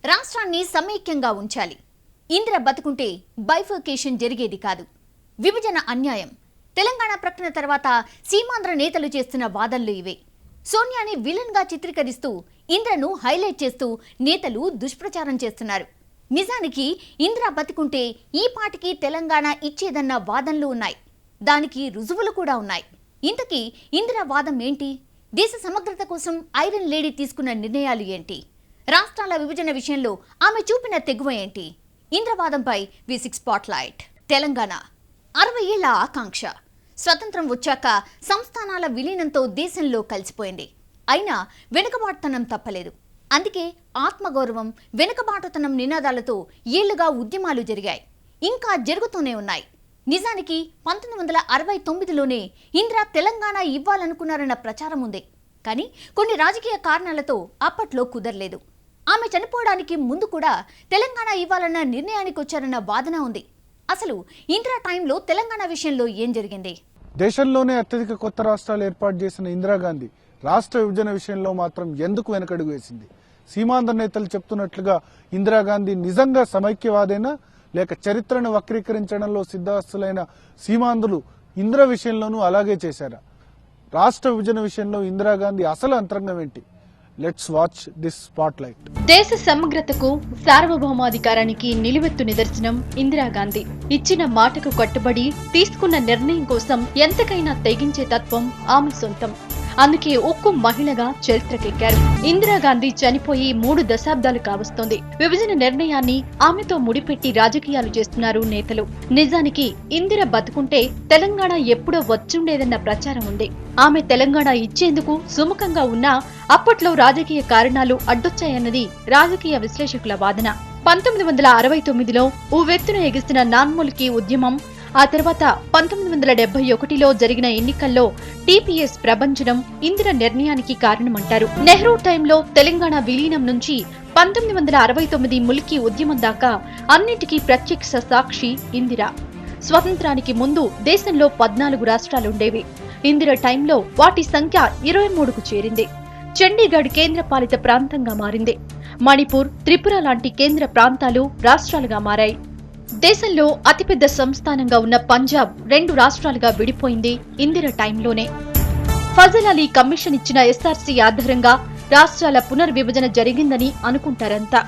రాష్ట్రాన్ని సమైక్యంగా ఉంచాలి. ఇందిర బతుకుంటే బైఫర్కేషన్ జరిగేది కాదు. విభజన అన్యాయం. తెలంగాణ ప్రకటన తర్వాత సీమాంధ్ర నేతలు చేస్తున్న వాదనలు ఇవే. సోనియాని విలన్ గా చిత్రీకరిస్తూ ఇందిరను హైలైట్ చేస్తూ నేతలు దుష్ప్రచారం చేస్తున్నారు. నిజానికి ఇందిర బతుకుంటే ఈ పాటికి తెలంగాణ ఇచ్చేదన్న వాదనలు ఉన్నాయి. దానికి రుజువులు కూడా ఉన్నాయి. ఇంతకీ ఇందిర వాదం ఏంటి? దేశ సమగ్రత కోసం ఐరన్ లేడీ తీసుకున్న నిర్ణయాలు ఏంటి? రాష్ట్రాల విభజన విషయంలో ఆమె చూపిన తెగువ ఏంటి? ఇంద్రవాదంపై V6 స్పాట్లైట్. తెలంగాణ 60 ఏళ్ల ఆకాంక్ష. స్వతంత్రం వచ్చాక సంస్థానాల విలీనంతో దేశంలో కలిసిపోయింది. అయినా వెనుకబాటుతనం తప్పలేదు. అందుకే ఆత్మగౌరవం, వెనుకబాటుతనం నినాదాలతో ఏళ్లుగా ఉద్యమాలు జరిగాయి. ఇంకా జరుగుతూనే ఉన్నాయి. నిజానికి 1969లోనే ఇందిర తెలంగాణ ఇవ్వాలనుకున్నారన్న ప్రచారం ఉంది. కానీ కొన్ని రాజకీయ కారణాలతో అప్పట్లో కుదరలేదు. ఆమె చనిపోవడానికి ముందు కూడా తెలంగాణ ఇవ్వాలన్న నిర్ణయానికి వచ్చారన్న వాదన ఉంది. అసలు ఇందిరా టైంలో తెలంగాణ విషయంలో ఏం జరిగింది? దేశంలోనే అత్యధిక కొత్త రాష్ట్రాలు ఏర్పాటు చేసిన ఇందిరాగాంధీ రాష్ట్ర విభజన విషయంలో మాత్రం ఎందుకు వెనకడుగు వేసింది? సీమాంధ్ర నేతలు చెప్తున్నట్లుగా ఇందిరాగాంధీ నిజంగా సమైక్యవాదేనా, లేక చరిత్రను వక్రీకరించడంలో సిద్ధహస్తులైన సీమాంధ్రులు ఇందిర విషయంలోనూ అలాగే చేశారా? రాష్ట్ర విభజన విషయంలో ఇందిరాగాంధీ అసలు అంతరంగం ఏంటి? Let's watch this spotlight. దేశ సమగ్రతకు, సార్వభౌమాధికారానికి నిలువెత్తు నిదర్శనం ఇందిరాగాంధీ. ఇచ్చిన మాటకు కట్టుబడి తీసుకున్న నిర్ణయం కోసం ఎంతకైనా తెగించే తత్వం ఆమె సొంతం. అందుకే ఉక్కు మహిళగా చరిత్రకెక్కారు. ఇందిరాగాంధీ చనిపోయి 3 దశాబ్దాలు కావస్తోంది. విభజన నిర్ణయాన్ని ఆమెతో ముడిపెట్టి రాజకీయాలు చేస్తున్నారు నేతలు. నిజానికి ఇందిర బతుకుంటే తెలంగాణ ఎప్పుడో వచ్చుండేదన్న ప్రచారం ఉంది. ఆమె తెలంగాణ ఇచ్చేందుకు సుముఖంగా ఉన్నా అప్పట్లో రాజకీయ కారణాలు అడ్డొచ్చాయన్నది రాజకీయ విశ్లేషకుల వాదన. 1969లో ఉవ్వెత్తున ఎగిసిన నాన్ముల్కీ ఉద్యమం, ఆ తర్వాత 1971లో జరిగిన ఎన్నికల్లో టీపీఎస్ ప్రభంజనం ఇందిర నిర్ణయానికి కారణమంటారు. నెహ్రూ టైంలో తెలంగాణ విలీనం నుంచి 1969 ముల్కీ ఉద్యమం దాకా అన్నిటికీ ప్రత్యక్ష సాక్షి ఇందిర. స్వతంత్రానికి ముందు దేశంలో 14 రాష్ట్రాలుండేవి. ఇందిర టైంలో వాటి సంఖ్య 23కు చేరింది. చండీగఢ్ కేంద్రపాలిత ప్రాంతంగా మారింది. మణిపూర్, త్రిపుర లాంటి కేంద్ర ప్రాంతాలు రాష్ట్రాలుగా మారాయి. దేశంలో అతిపెద్ద సంస్థానంగా ఉన్న పంజాబ్ 2 రాష్ట్రాలుగా విడిపోయింది ఇందిర టైంలోనే. ఫజల్ అలీ కమిషన్ ఇచ్చిన ఎస్ఆర్సీ ఆధారంగా రాష్ట్రాల పునర్విభజన జరిగిందని అనుకుంటారంతా.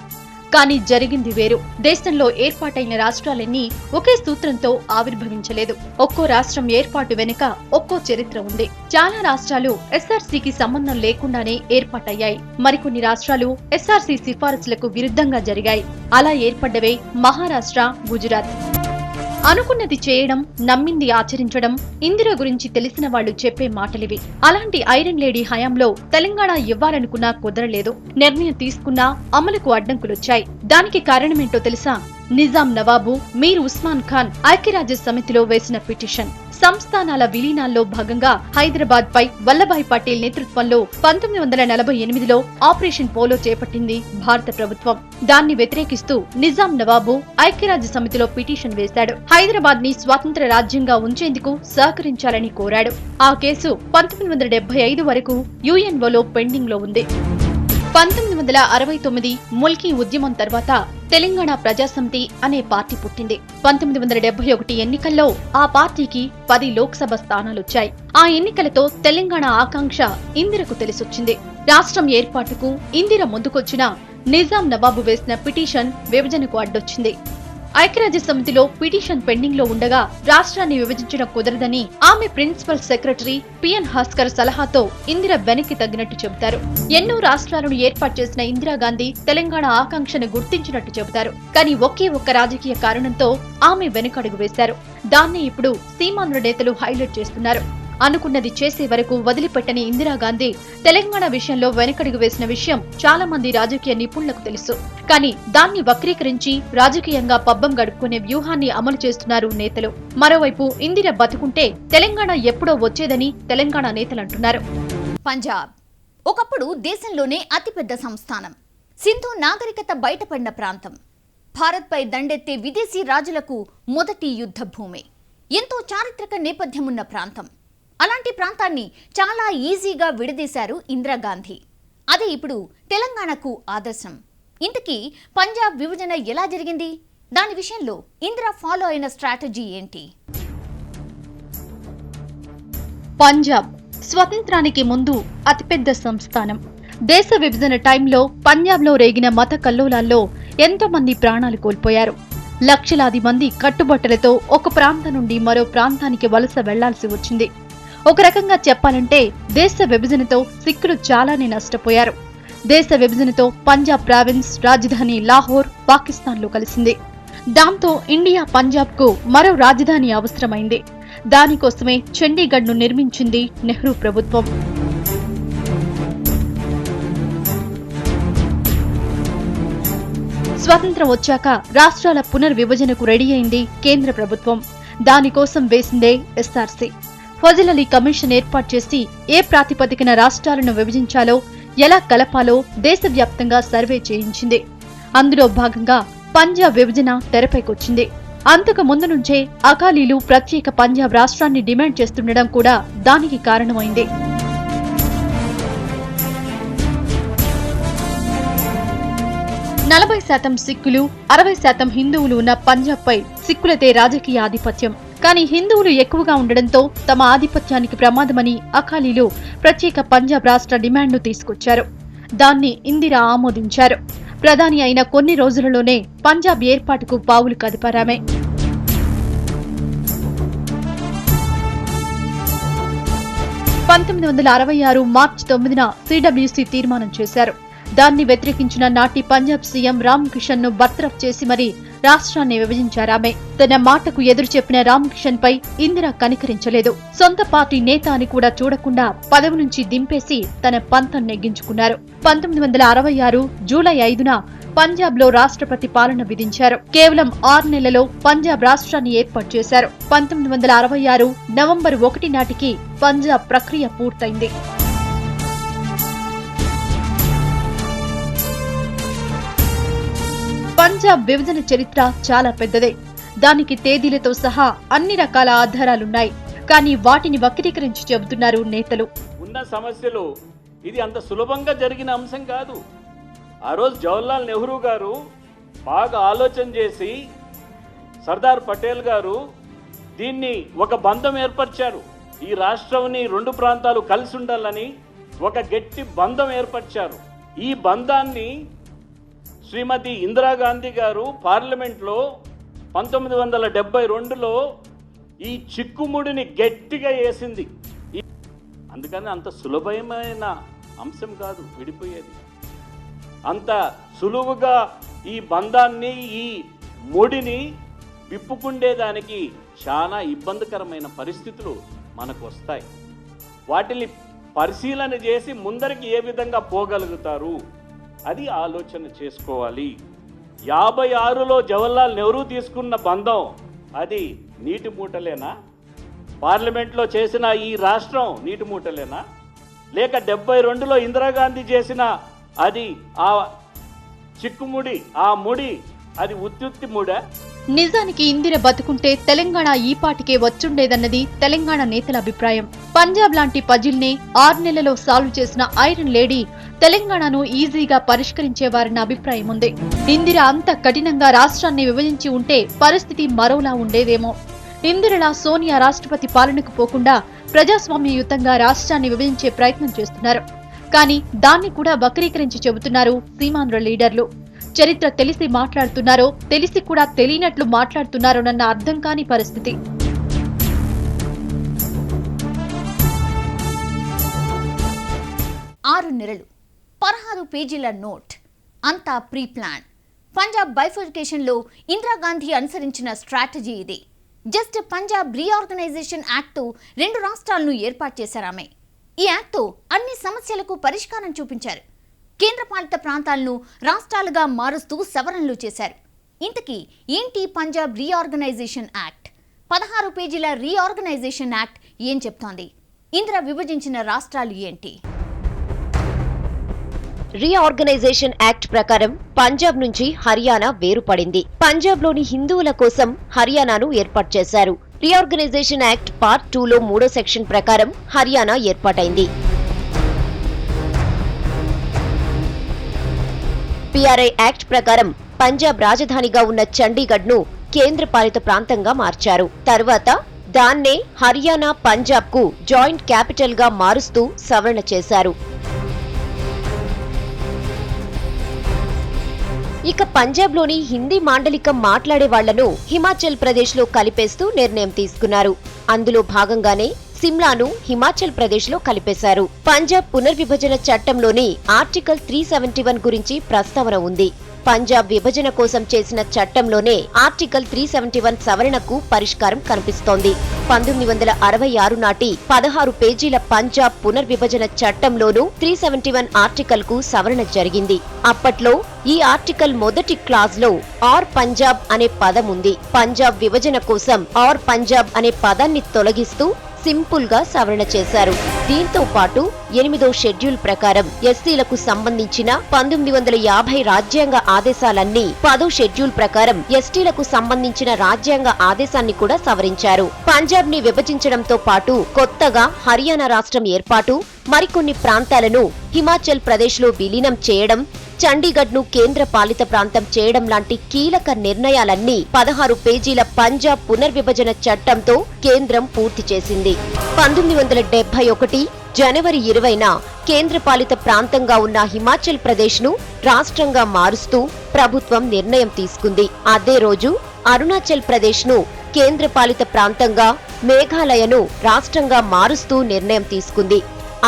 కానీ జరిగింది వేరు. దేశంలో ఏర్పాటైన రాష్ట్రాలన్నీ ఒకే సూత్రంతో ఆవిర్భవించలేదు. ఒక్కో రాష్ట్రం ఏర్పాటు వెనుక ఒక్కో చరిత్ర ఉంది. చాలా రాష్ట్రాలు ఎస్ఆర్సీకి సంబంధం లేకుండానే ఏర్పాటయ్యాయి. మరికొన్ని రాష్ట్రాలు ఎస్ఆర్సీ సిఫారసులకు విరుద్ధంగా జరిగాయి. అలా ఏర్పడ్డవే మహారాష్ట్ర, గుజరాత్. అనుకున్నది చేయడం, నమ్మింది ఆచరించడం ఇందిర గురించి తెలిసిన వాళ్లు చెప్పే మాటలివి. అలాంటి ఐరన్ లేడీ హయాంలో తెలంగాణ ఇవ్వాలనుకున్నా కుదరలేదు. నిర్ణయం తీసుకున్నా అమలుకు అడ్డంకులొచ్చాయి. దానికి కారణమేంటో తెలుసా? నిజాం నవాబు మీర్ ఉస్మాన్ ఖాన్ ఐక్యరాజ్య సమితిలో వేసిన పిటిషన్. సంస్థానాల విలీనాల్లో భాగంగా హైదరాబాద్ పై వల్లభాయ్ పటేల్ నేతృత్వంలో 1948లో ఆపరేషన్ పోలో చేపట్టింది భారత ప్రభుత్వం. దాన్ని వ్యతిరేకిస్తూ నిజాం నవాబు ఐక్యరాజ్య సమితిలో పిటిషన్ వేశాడు. హైదరాబాద్ ని స్వాతంత్ర రాజ్యంగా ఉంచేందుకు సహకరించాలని కోరాడు. ఆ కేసు 1975 వరకు యుఎన్ఓలో పెండింగ్ లో ఉంది. 1969 ముల్కీ ఉద్యమం తర్వాత తెలంగాణ ప్రజాసమితి అనే పార్టీ పుట్టింది. 1971 ఎన్నికల్లో ఆ పార్టీకి 10 లోక్సభ స్థానాలొచ్చాయి. ఆ ఎన్నికలతో తెలంగాణ ఆకాంక్ష ఇందిరకు తెలిసొచ్చింది. రాష్ట్రం ఏర్పాటుకు ఇందిర ముందుకొచ్చిన నిజాం నవాబు వేసిన పిటిషన్ విభజనకు అడ్డొచ్చింది. ఐక్యరాజ్య సమితిలో పిటిషన్ పెండింగ్ లో ఉండగా రాష్ట్రాన్ని విభజించడం కుదరదని ఆమె ప్రిన్సిపల్ సెక్రటరీ పిఎన్ భాస్కర్ సలహాతో ఇందిర వెనక్కి తగ్గినట్టు చెబుతారు. ఎన్నో రాష్ట్రాలను ఏర్పాటు చేసిన ఇందిరాగాంధీ తెలంగాణ ఆకాంక్షను గుర్తించినట్టు చెబుతారు. కానీ ఒకే ఒక్క రాజకీయ కారణంతో ఆమె వెనకడుగు వేశారు. దాన్ని ఇప్పుడు సీమాంధ్ర నేతలు హైలైట్ చేస్తున్నారు. అనుకున్నది చేసే వరకు వదిలిపెట్టని ఇందిరాగాంధీ తెలంగాణ విషయంలో వెనకడుగు వేసిన విషయం చాలా మంది రాజకీయ నిపుణులకు తెలుసు. కానీ దాన్ని వక్రీకరించి రాజకీయంగా పబ్బం గడుపుకునే వ్యూహాన్ని అమలు చేస్తున్నారు నేతలు. మరోవైపు ఇందిర బతుకుంటే తెలంగాణ ఎప్పుడో వచ్చేదని తెలంగాణ నేతలంటున్నారు. పంజాబ్ ఒకప్పుడు దేశంలోనే అతిపెద్ద సంస్థానం. సింధు నాగరికత బయటపడిన ప్రాంతం. భారత్పై దండెత్తే విదేశీ రాజులకు మొదటి యుద్ధ భూమి. ఎంతో చారిత్రక నేపథ్యమున్న ప్రాంతం. అలాంటి ప్రాంతాన్ని చాలా ఈజీగా విడదీశారు ఇందిరాగాంధీ. అదే ఇప్పుడు తెలంగాణకు ఆదర్శం. ఇంతకీ పంజాబ్ విభజన ఎలా జరిగింది? దాని విషయంలో ఇందిరా ఫాలో అయిన స్ట్రాటజీ ఏంటి? పంజాబ్ స్వతంత్రానికి ముందు అతిపెద్ద సంస్థానం. దేశ విభజన టైంలో పంజాబ్లో రేగిన మత కల్లోలాల్లో ఎంతో మంది ప్రాణాలు కోల్పోయారు. లక్షలాది మంది కట్టుబట్టలతో ఒక ప్రాంతం నుండి మరో ప్రాంతానికి వలస వెళ్లాల్సి వచ్చింది. ఒక రకంగా చెప్పాలంటే దేశ విభజనతో సిక్కులు చాలానే నష్టపోయారు. దేశ విభజనతో పంజాబ్ ప్రావిన్స్ రాజధాని లాహోర్ పాకిస్తాన్లో కలిసింది. దాంతో ఇండియా పంజాబ్కు మరో రాజధాని అవసరమైంది. దానికోసమే చండీగఢ్ను నిర్మించింది నెహ్రూ ప్రభుత్వం. స్వతంత్రం వచ్చాక రాష్ట్రాల పునర్విభజనకు రెడీ అయింది కేంద్ర ప్రభుత్వం. దానికోసం వేసిందే ఎస్ఆర్సీ. ఫజల్ అలీ కమిషన్ ఏర్పాటు చేసి ఏ ప్రాతిపదికన రాష్ట్రాలను విభజించాలో, ఎలా కలపాలో దేశవ్యాప్తంగా సర్వే చేయించింది. అందులో భాగంగా పంజాబ్ విభజన తెరపైకొచ్చింది. అంతకు ముందు నుంచే అకాలీలు ప్రత్యేక పంజాబ్ రాష్ట్రాన్ని డిమాండ్ చేస్తుండడం కూడా దానికి కారణమైంది. నలభై శాతం సిక్కులు, 60% హిందువులు ఉన్న పంజాబ్పై సిక్కులదే రాజకీయ ఆధిపత్యం. కానీ హిందువులు ఎక్కువగా ఉండడంతో తమ ఆధిపత్యానికి ప్రమాదమని అకాలీలు ప్రత్యేక పంజాబ్ రాష్ట్ర డిమాండ్ను తీసుకొచ్చారు. దాన్ని ఇందిరా ఆమోదించారు. ప్రధాని అయిన కొన్ని రోజులలోనే పంజాబ్ ఏర్పాటుకు పావులు కదిపారామే. మార్చి 9న సిడబ్ల్యూసీ తీర్మానం చేశారు. దాన్ని వ్యతిరేకించిన నాటి పంజాబ్ సీఎం రామ్ కిషన్ ను బర్తరఫ్ చేసి మరీ రాష్ట్రాన్ని విభజించారామే. తన మాటకు ఎదురు చెప్పిన రామ్ కిషన్ పై ఇందిరా కనికరించలేదు. సొంత పార్టీ నేత అని కూడా చూడకుండా పదవి నుంచి దింపేసి తన పంతం నెగ్గించుకున్నారు. 1966 జూలై 5న పంజాబ్ లో రాష్ట్రపతి పాలన విధించారు. కేవలం 6 నెలల్లో పంజాబ్ రాష్ట్రాన్ని ఏర్పాటు చేశారు. 1966 నవంబర్ 1 నాటికి పంజాబ్ ప్రక్రియ పూర్తయింది. పంజాబ్ విభజన చరిత్ర చాలా పెద్దదే. దానికి తేదీలతో సహా అన్ని రకాల ఆధారాలున్నాయి. కానీ వాటిని వక్రీకరించి చెబుతున్నారు నేతలు. ఉన్న సమస్యలు ఇది అంత సులభంగా జరిగిన అంశం కాదు. ఆ రోజు జవహర్లాల్ నెహ్రూ గారు బాగా ఆలోచన చేసి సర్దార్ పటేల్ గారు దీన్ని ఒక బంధం ఏర్పరిచారు. ఈ రాష్ట్రంని 2 ప్రాంతాలు కలిసి ఉండాలని ఒక గట్టి బంధం ఏర్పరిచారు. ఈ బంధాన్ని శ్రీమతి ఇందిరాగాంధీ గారు పార్లమెంట్లో 1972లో ఈ చిక్కుముడిని గట్టిగా వేసింది. అందుకని అంత సులభమైన అంశం కాదు విడిపోయేది. అంత సులువుగా ఈ బంధాన్ని, ఈ ముడిని విప్పుకుండేదానికి చాలా ఇబ్బందికరమైన పరిస్థితులు మనకు వస్తాయి. వాటిని పరిశీలన చేసి ముందరికి ఏ విధంగా పోగలుగుతారు అది ఆలోచన చేసుకోవాలి. 56లో జవహర్లాల్ నెహ్రూ తీసుకున్న బంధం అది నీటి మూటలేనా? పార్లమెంట్లో చేసిన ఈ రాష్ట్రం నీటి మూటలేనా? లేక 72లో ఇందిరాగాంధీ చేసిన అది ఆ చిక్కుముడి, ఆ ముడి అది ఉత్తుత్తి ముడా? నిజానికి ఇందిర బతుకుంటే తెలంగాణ ఈపాటికే వచ్చుండేదన్నది తెలంగాణ నేతల అభిప్రాయం. పంజాబ్ లాంటి పజిల్నే 6 నెలల్లో సాల్వ్ చేసిన ఐరన్ లేడీ తెలంగాణను ఈజీగా పరిష్కరించేవారన్న అభిప్రాయం ఉంది. ఇందిర అంత కఠినంగా రాష్ట్రాన్ని విభజించి ఉంటే పరిస్థితి మరోలా ఉండేదేమో. ఇందిరలా సోనియా రాష్ట్రపతి పాలనకు పోకుండా ప్రజాస్వామ్యయుతంగా రాష్ట్రాన్ని విభజించే ప్రయత్నం చేస్తున్నారు. కానీ దాన్ని కూడా వక్రీకరించి చెబుతున్నారు సీమాంధ్ర లీడర్లు. చరిత్ర తెలిసి మాట్లాడుతున్నారో, తెలిసి కూడా తెలియనట్లు మాట్లాడుతున్నారోనన్న అర్థం కాని పరిస్థితి. ఆరు నెలలు, 16 పేజీల నోట్, అంతా ప్రీ ప్లాన్. పంజాబ్ బైఫర్కేషన్లో ఇందిరాగాంధీ అనుసరించిన స్ట్రాటజీ ఇది. జస్ట్ పంజాబ్ రీఆర్గనైజేషన్ యాక్ట్తో 2 రాష్ట్రాలను ఏర్పాటు చేశారామె. ఈ యాక్ట్తో అన్ని సమస్యలకు పరిష్కారం చూపించారు. కేంద్రపాలిత ప్రాంతాలను రాష్ట్రాలుగా మారుస్తూ సవరణలు చేశారు. ఇంతకీ ఏంటి పంజాబ్ రీఆర్గనైజేషన్ యాక్ట్? 16 పేజీల రీఆర్గనైజేషన్ యాక్ట్ ఏం చెప్తోంది? ఇందిర విభజించిన రాష్ట్రాలు ఏంటి? రీఆర్గనైజేషన్ యాక్ట్ ప్రకారం పంజాబ్ నుంచి హర్యానా వేరుపడింది. పంజాబ్లోని హిందువుల కోసం హర్యానాను ఏర్పాటు చేశారు. రీఆర్గనైజేషన్ యాక్ట్ పార్ట్ 2లో 3వ సెక్షన్ ప్రకారం హర్యానా ఏర్పాటైంది. PRI యాక్ట్ ప్రకారం పంజాబ్ రాజధానిగా ఉన్న చండీగఢ్ను కేంద్రపాలిత ప్రాంతంగా మార్చారు. తర్వాత దాన్నే హర్యానా, పంజాబ్కు జాయింట్ క్యాపిటల్గా మారుస్తూ సవరణ చేశారు. ఇక పంజాబ్లోని హిందీ మాండలికం మాట్లాడే వాళ్లను హిమాచల్ ప్రదేశ్లో కలిపేస్తూ నిర్ణయం తీసుకున్నారు. అందులో భాగంగానే సిమ్లాను హిమాచల్ ప్రదేశ్లో కలిపేశారు. పంజాబ్ పునర్విభజన చట్టంలోని ఆర్టికల్ 371 గురించి ప్రస్తావన ఉంది. పంజాబ్ విభజన కోసం చేసిన చట్టంలోనే ఆర్టికల్ 371 సవరణకు పరిష్కారం కనిపిస్తోంది. 1966 నాటి 16 పేజీల పంజాబ్ పునర్విభజన చట్టంలోనూ 371 ఆర్టికల్ కు సవరణ జరిగింది. అప్పట్లో ఈ ఆర్టికల్ మొదటి క్లాజ్ లో ఆర్ పంజాబ్ అనే పదం ఉంది. పంజాబ్ విభజన కోసం ఆర్ పంజాబ్ అనే పదాన్ని తొలగిస్తూ సింపుల్ గా సవరణ చేశారు. దీంతో పాటు 8వ షెడ్యూల్ ప్రకారం ఎస్సీలకు సంబంధించిన 1950 రాజ్యాంగ ఆదేశాలన్నీ 10వ షెడ్యూల్ ప్రకారం ఎస్టీలకు సంబంధించిన రాజ్యాంగ ఆదేశాన్ని కూడా సవరించారు. పంజాబ్ ని విభజించడంతో పాటు కొత్తగా హర్యానా రాష్ట్రం ఏర్పాటు, మరికొన్ని ప్రాంతాలను హిమాచల్ ప్రదేశ్ లో విలీనం చేయడం, చండీగఢ్ ను కేంద్ర పాలిత ప్రాంతం చేయడం లాంటి కీలక నిర్ణయాలన్నీ 16 పేజీల పంజాబ్ పునర్విభజన చట్టంతో కేంద్రం పూర్తి చేసింది. 1971 జనవరి 20న కేంద్రపాలిత ప్రాంతంగా ఉన్న హిమాచల్ ప్రదేశ్ ను రాష్ట్రంగా మారుస్తూ ప్రభుత్వం నిర్ణయం తీసుకుంది. అదే రోజు అరుణాచల్ ప్రదేశ్ ను కేంద్రపాలిత ప్రాంతంగా, మేఘాలయను రాష్ట్రంగా మారుస్తూ నిర్ణయం తీసుకుంది.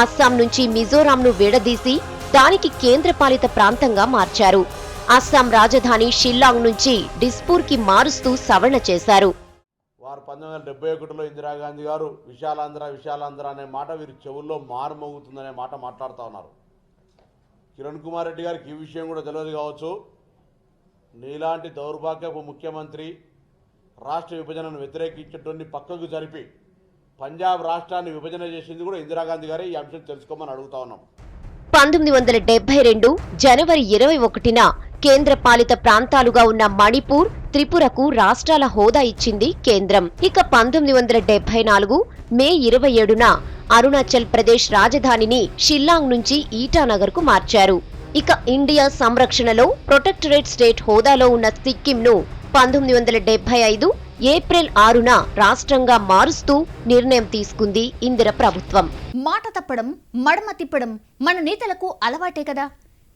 అస్సాం నుంచి మిజోరాంను విడదీసి దానికి కేంద్రపాలిత ప్రాంతంగా మార్చారు. అస్సాం రాజధాని షిల్లాంగ్ నుంచి డిస్పూర్ కి మారుస్తూ సవరణ చేశారు. వారు 1971లో ఇందిరాగాంధీ గారు విశాలాంధ్ర అనే మాట వీరి చెవుల్లో మారుమోగుతుందనే మాట మాట్లాడుతూ ఉన్నారు. కిరణ్ కుమార్ రెడ్డి గారికి ఈ విషయం కూడా తెలియదు కావచ్చు. నీలాంటి దౌర్భాగ్యపు ముఖ్యమంత్రి రాష్ట్ర విభజనను వ్యతిరేకించేటువంటి పక్కకు జరిపి పంజాబ్ రాష్ట్రాన్ని విభజన చేసింది కూడా ఇందిరాగాంధీ గారే. ఈ అంశం తెలుసుకోమని అడుగుతా ఉన్నాం. 1972 జనవరి 21న కేంద్ర పాలిత ప్రాంతాలుగా ఉన్న మణిపూర్, త్రిపురకు రాష్ట్రాల హోదా ఇచ్చింది కేంద్రం. ఇక 1974 మే 27న అరుణాచల్ ప్రదేశ్ రాజధానిని షిల్లాంగ్ నుంచి ఈటానగర్ కు మార్చారు. ఇక ఇండియా సంరక్షణలో ప్రొటెక్టరేట్ స్టేట్ హోదాలో ఉన్న సిక్కింను 1975 ఏప్రిల్ 6న రాష్ట్రంగా మారుస్తూ నిర్ణయం తీసుకుంది ఇందిర ప్రభుత్వం. మాట తప్పడం, మడమ తిప్పడం మన నేతలకు అలవాటే కదా.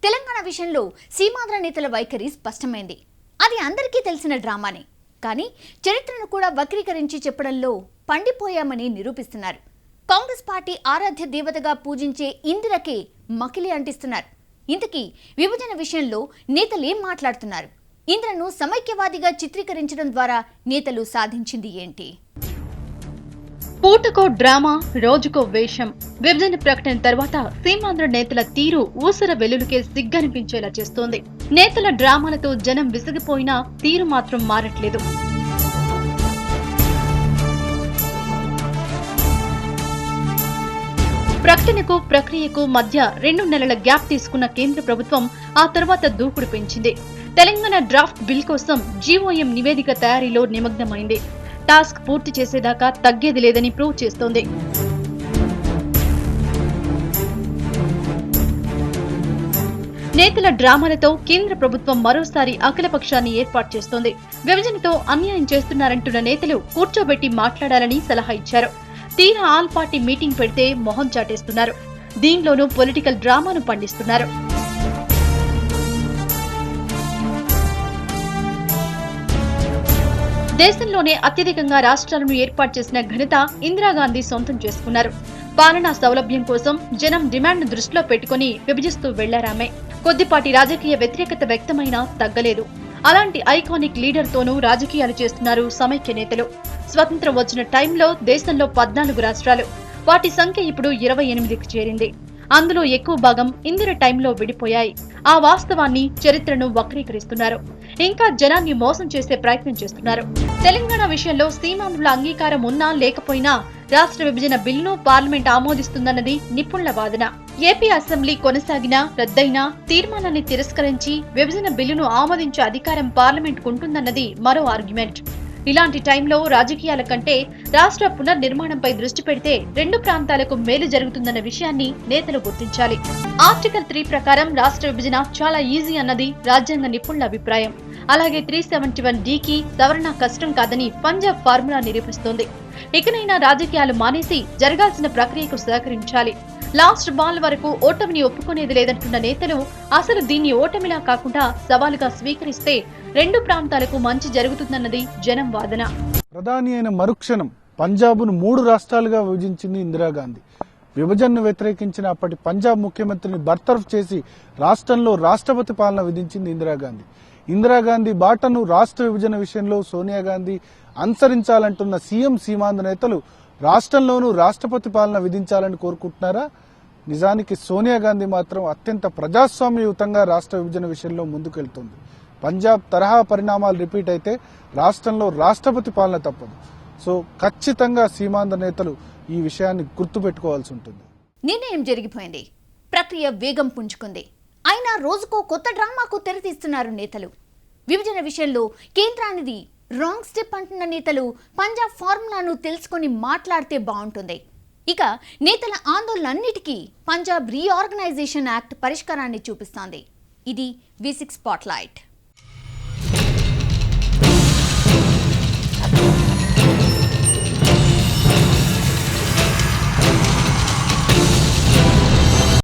తెలంగాణ విషయంలో సీమాంధ్ర నేతల వైఖరి స్పష్టమైంది. అది అందరికీ తెలిసిన డ్రామానే. కానీ చరిత్రను కూడా వక్రీకరించి చెప్పడంలో పండిపోయామని నిరూపిస్తున్నారు. కాంగ్రెస్ పార్టీ ఆరాధ్య దేవతగా పూజించే ఇందిరకే మకిలి అంటిస్తున్నారు. ఇంతకీ విభజన విషయంలో నేతలేం మాట్లాడుతున్నారు? ఇంద్రను సమైక్యవాదిగా చిత్రీకరించడం ద్వారా నేతలు సాధించింది ఏంటి? పూటకో డ్రామా, రోజుకో వేషం. విభజన ప్రకటన తర్వాత సీమాంధ్ర నేతల తీరు ఊసర వెల్లులకే సిగ్గనిపించేలా చేస్తోంది. నేతల డ్రామాలతో జనం విసిగిపోయినా తీరు మాత్రం మారట్లేదు. ప్రకటనకు ప్రక్రియకు మధ్య 2 నెలల గ్యాప్ తీసుకున్న కేంద్ర ప్రభుత్వం ఆ తర్వాత దూకుడు పెంచింది. తెలంగాణ డ్రాఫ్ట్ బిల్ కోసం జీఓఎం నివేదిక తయారీలో నిమగ్నమైంది. టాస్క్ పూర్తి చేసేదాకా తగ్గేది లేదని ప్రూవ్ చేస్తోంది. నేతల డ్రామాలతో కేంద్ర ప్రభుత్వం మరోసారి అఖిలపక్షాన్ని ఏర్పాటు చేస్తోంది. విభజనతో అన్యాయం చేస్తున్నారంటున్న నేతలు కూర్చోబెట్టి మాట్లాడాలని సలహా ఇచ్చారు. తీరా ఆల్ పార్టీ మీటింగ్ పెడితే మొహం చాటేస్తున్నారు. దీనిలోనూ పొలిటికల్ డ్రామాను పండిస్తున్నారు. దేశంలోనే అత్యధికంగా రాష్ట్రాలను ఏర్పాటు చేసిన ఘనత ఇందిరాగాంధీ సొంతం చేసుకున్నారు. పాలనా సౌలభ్యం కోసం జనం డిమాండ్ను దృష్టిలో పెట్టుకుని విభజిస్తూ వెళ్లారామే. కొద్దిపాటి రాజకీయ వ్యతిరేకత వ్యక్తమైనా తగ్గలేదు. అలాంటి ఐకానిక్ లీడర్ తోనూ రాజకీయాలు చేస్తున్నారు సమైక్య నేతలు. స్వతంత్రం వచ్చిన టైంలో దేశంలో 14 రాష్ట్రాలు, వాటి సంఖ్య ఇప్పుడు 28కి చేరింది. అందులో ఎక్కువ భాగం ఇందిర టైంలో విడిపోయాయి. ఆ వాస్తవాన్ని, చరిత్రను వక్రీకరిస్తున్నారు. ఇంకా జనాన్ని మోసం చేసే ప్రయత్నం చేస్తున్నారు. తెలంగాణ విషయంలో సీమాంధ్రుల అంగీకారం ఉన్నా లేకపోయినా రాష్ట్ర విభజన బిల్లును పార్లమెంట్ ఆమోదిస్తుందన్నది నిపుణుల వాదన. ఏపీ అసెంబ్లీ కొనసాగినా రద్దయినా తీర్మానాన్ని తిరస్కరించి విభజన బిల్లును ఆమోదించే అధికారం పార్లమెంట్ కుంటుందన్నది మరో ఆర్గ్యుమెంట్. ఇలాంటి టైంలో రాజకీయాల కంటే రాష్ట్ర పునర్నిర్మాణంపై దృష్టి పెడితే రెండు ప్రాంతాలకు మేలు జరుగుతుందన్న విషయాన్ని నేతలు గుర్తించాలి. ఆర్టికల్ 3 ప్రకారం రాష్ట్ర విభజన చాలా ఈజీ అన్నది రాజ్యాంగ నిపుణుల అభిప్రాయం. అలాగే 371(d)కి సవరణ కష్టం కాదని పంజాబ్ ఫార్ములా నిరూపిస్తోంది. ఇకనైనా రాజకీయాలు మానేసి జరగాల్సిన ప్రక్రియకు సహకరించాలి. లాస్ట్ బాల్ వరకు ఓటమిని ఒప్పుకునేది లేదంటున్న నేతలు అసలు దీన్ని ఓటమిలా కాకుండా సవాలుగా స్వీకరిస్తే రెండు ప్రాంతాలకు మంచి జరుగుతుందన్నది జనం వాదన. ప్రధాని అయిన మరుక్షణం పంజాబ్ను 3 రాష్ట్రాలుగా విభజించింది ఇందిరాగాంధీ. విభజనను వ్యతిరేకించిన అప్పటి పంజాబ్ ముఖ్యమంత్రిని బర్తరఫ్ చేసి రాష్ట్రంలో రాష్ట్రపతి పాలన విధించింది ఇందిరాగాంధీ. ఇందిరాగాంధీ బాటను రాష్ట్ర విభజన విషయంలో సోనియా గాంధీ అనుసరించాలంటున్న సీఎం సీమాంధ్ర నేతలు రాష్ట్రంలోనూ రాష్ట్రపతి పాలన విధించాలని కోరుకుంటున్నారా? నిజానికి సోనియా గాంధీ మాత్రం అత్యంత ప్రజాస్వామ్యయుతంగా రాష్ట్ర విభజన విషయంలో ముందుకెళ్తోంది. పంజాబ్ తరహా పరిణామాలు రిపీట్ అయితే రాష్ట్రంలో రాష్ట్రపతి పాలన తప్పదు. సో ఖచ్చితంగా సీమాంధ్ర నేతలు ఈ విషయాన్ని గుర్తుపెట్టుకోవాల్సి ఉంటుంది. నిర్ణయం జరిగిపోయింది, ప్రక్రియ వేగం పుంజుకుంది. అయినా రోజుకో కొత్త డ్రామాకు తెరతీస్తున్నారు నేతలు. విభజన విషయంలో కేంద్రానిది రాంగ్ స్టెప్ అంటున్న నేతలు పంజాబ్ ఫార్ములాను తెలుసుకొని మాట్లాడితే బాగుంటుంది. ఇక నేతల ఆందోళనన్నిటికీ పంజాబ్ రీఆర్గనైజేషన్ యాక్ట్ పరిష్కారాన్ని చూపిస్తోంది. ఇది V6 స్పాట్లైట్.